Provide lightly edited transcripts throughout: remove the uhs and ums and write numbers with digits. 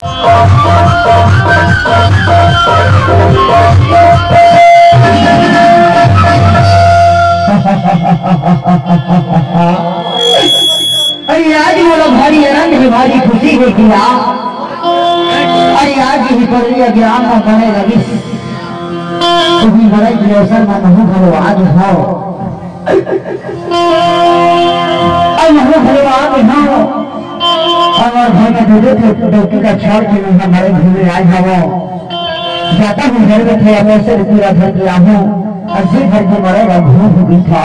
अरे आज बोलो भारी आनंद है, भारी खुशी है किया। अरे आज ही कर लिया ज्ञान का बने लगी तुम्हें बड़े क्लेशर में नहीं भरो आज हो नहीं भरो आज हो और घर में दूध डॉक्टर का छोड़ के मैं हमारे घर में आज हो जाता हूँ घर में थे वैसे पूरा घर गया हूँ ऐसे घर के मरेगा भूख भी था।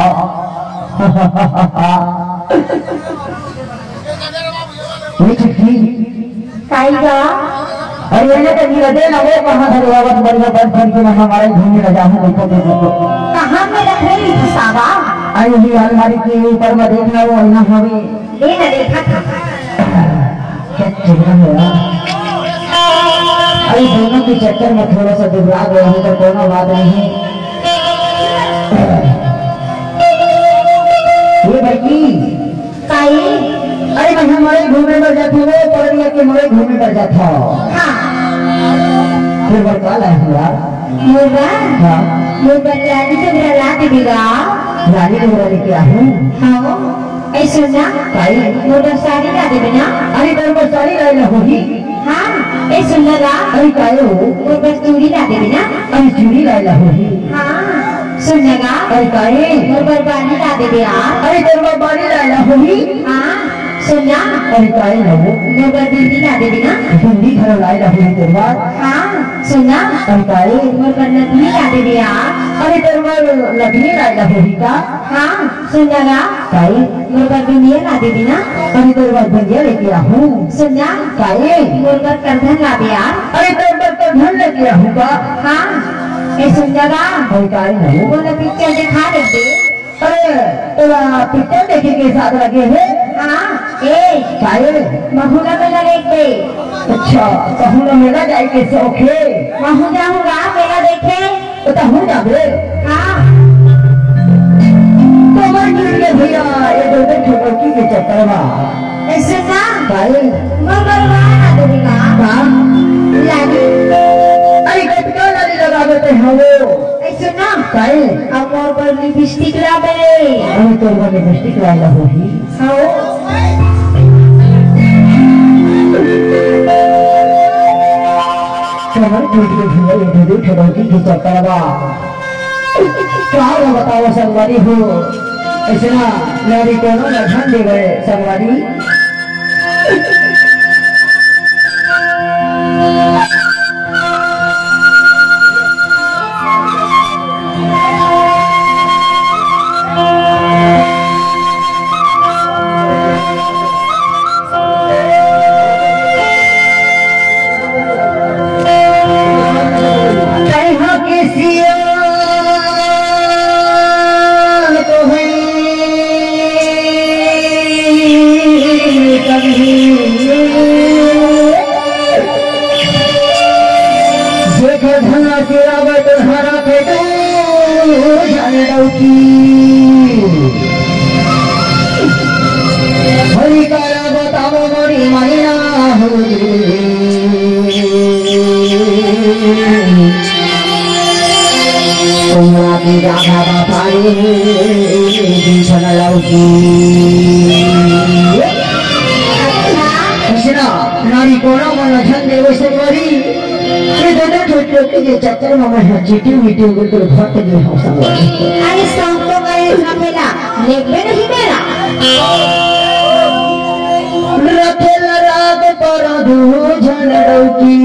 अरे ये तो गिरते ना वो कहाँ से रोवत बढ़िया बंद करके मैं हमारे घूमने लगा हूँ देखो देखो कहाँ में रख रही थी सावा? अरे ये अलमारी के ऊपर में देखना वो ना हमें देखा देखा था क्या चल रहा है। अरे दोनों के चक्कर में थोड़ा सा दुबला गया हूँ तो कोनो बात नहीं है। ये भाई काई अरे मैं हमारे घूमने पर जाती हूँ पढ़ लिया के हमारे घूमने पर जाता हूँ। हाँ फिर बता लाए हुआ होगा हाँ ये बदलानी तो मेरा लात देगा रानी को बोला क्या हूँ हाँ ऐसा ना काई मोटर साड़ी ला देवे ना। अरे तेरे को साड़ी लाए होगी हाँ ऐसा लगा अरे काहे हो मोटर चूड़ी ला देवे ना। अरे चूड़ी लाए होगी हाँ सुन लगा अरे काहे मोटर बानी ला देवे यार। अरे तेरे को बाड़ी लाए होगी हाँ सुन ना अरे काहे ना वो मोटर बिंदी ला देवे ना। हिंदी घर लाए होगी तेरे बात हाँ सुन ना अरे काहे मोटर नथनी ला देवे यार। अरे तेरे को लगनी लाए होगी का हाँ सुन लगा काहे मोटर बिंदी ला देवे ना। अरे तेरे को बंदिया लेके आहूँ सुन ना काहे मोटर करधन ला दे यार। अरे तेरे को धन लेके आहूँ का हाँ ये सुन लगा अरे काहे ना वो बोला पिक्चर दिखा देते। अरे तेरा पिक्चर देखे के साथ लगे है हाँ ए काहे महुना मेला देखते। अच्छा कहूँ ना मेला जाए के शौक है महू जाऊंगा मेला देखे तो हूँ जाबे हाँ तो मर गिर भैया ये दो छोटी के चक्कर में ऐसे ना काहे मरवा देगा हाँ लागी अरे कटका लाली लगा देते हैं वो ऐसे ना काहे अब मोर पर लिपस्टिक लावे। अरे तो वो लिपस्टिक लाया होगी हाँ कमर टूट के भैया ये दो छोटी के चक्कर में क्या बताओ संगवारी हो ऐसे ना नारी को ना लखन दे गए संगवारी नारी को ना मन झंडे वैसे मरी ये दोनों छोटे के चक्कर में मैं चीटी मीटी बिल्कुल घट गई हूँ संगवारी। अरे सांप तो करे रखेला लेके नहीं मेरा रखेला राग पर दूजन डौकी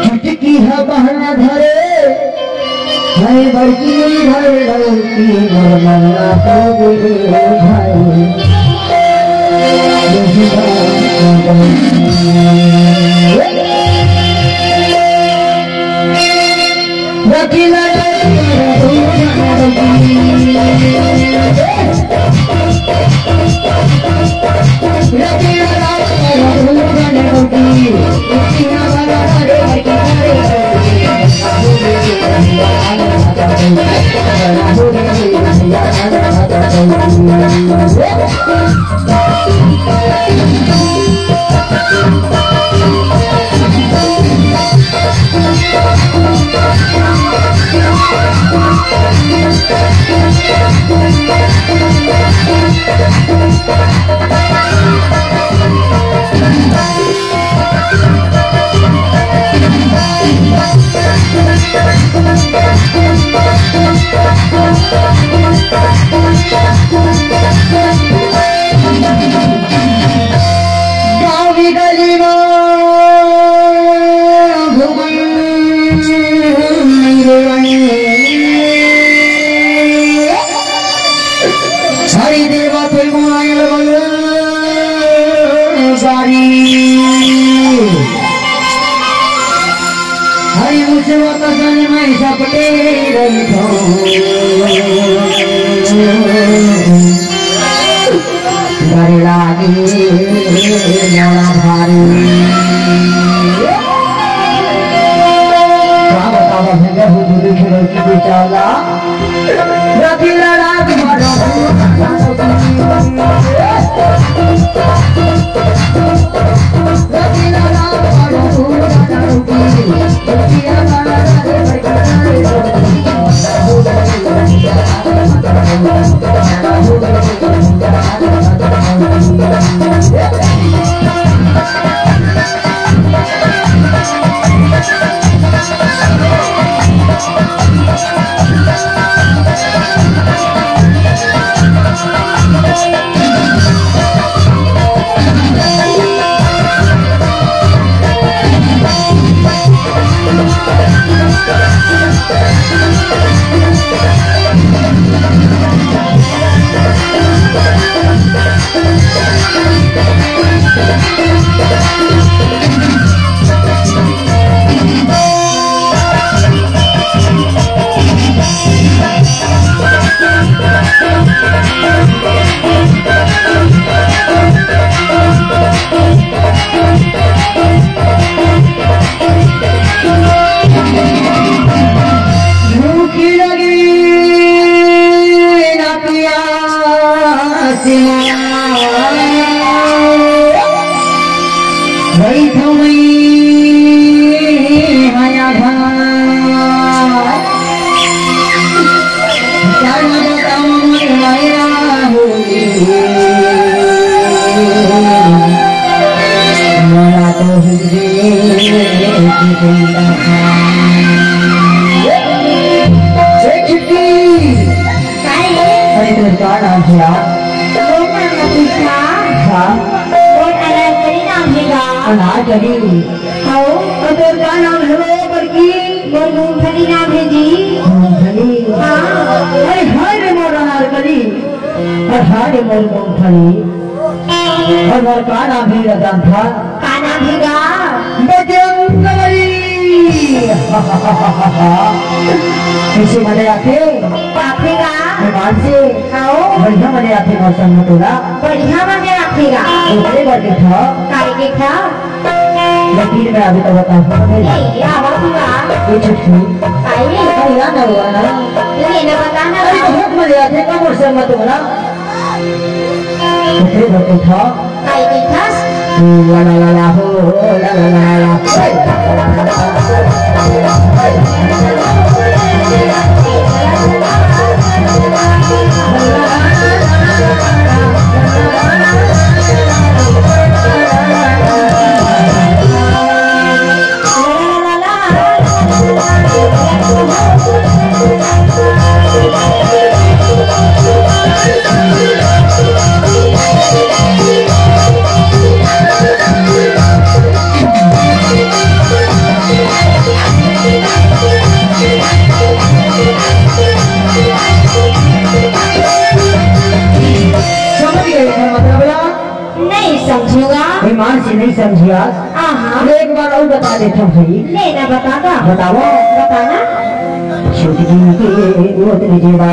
चुटकी है बहना धरे मैं बड़की धरे डौकी मरना तो भाई वकीला Thank you. कैसे मजे आते आखेगा से बढ़िया मजे आते मौसम में तोरा बढ़िया मजे आखेगा दूसरे बार देखा काहे देखा लेकिन मैं अभी तो बता नहीं आवा हुआ ये छुट्टी काहे क्या ना हुआ ना ये ना बताना अरे बहुत मजे आते का मौसम में तोरा दूसरे बार देखा काहे देखा ला ला ला ला हो ला ला ला ला ईमान से नहीं समझिया एक बार और बता देता हूँ भाई लेना बताना बताओ बताना छोटी की गोद लीजिएगा